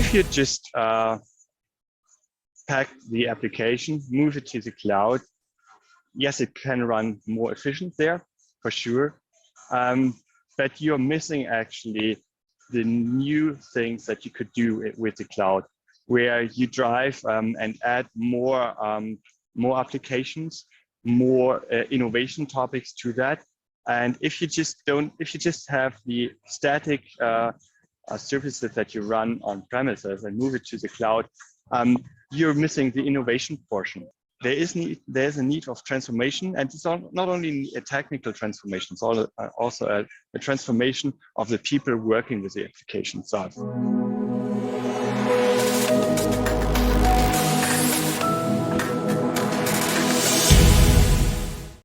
if you just pack the application, move it to the cloud, yes, it can run more efficient there, for sure. But you're missing actually the new things that you could do with the cloud, where you drive and add more applications, more innovation topics to that. And if you just have the static services that you run on premises and move it to the cloud, you're missing the innovation portion. There's a need of transformation, and it's not only a technical transformation, it's also a transformation of the people working with the application itself.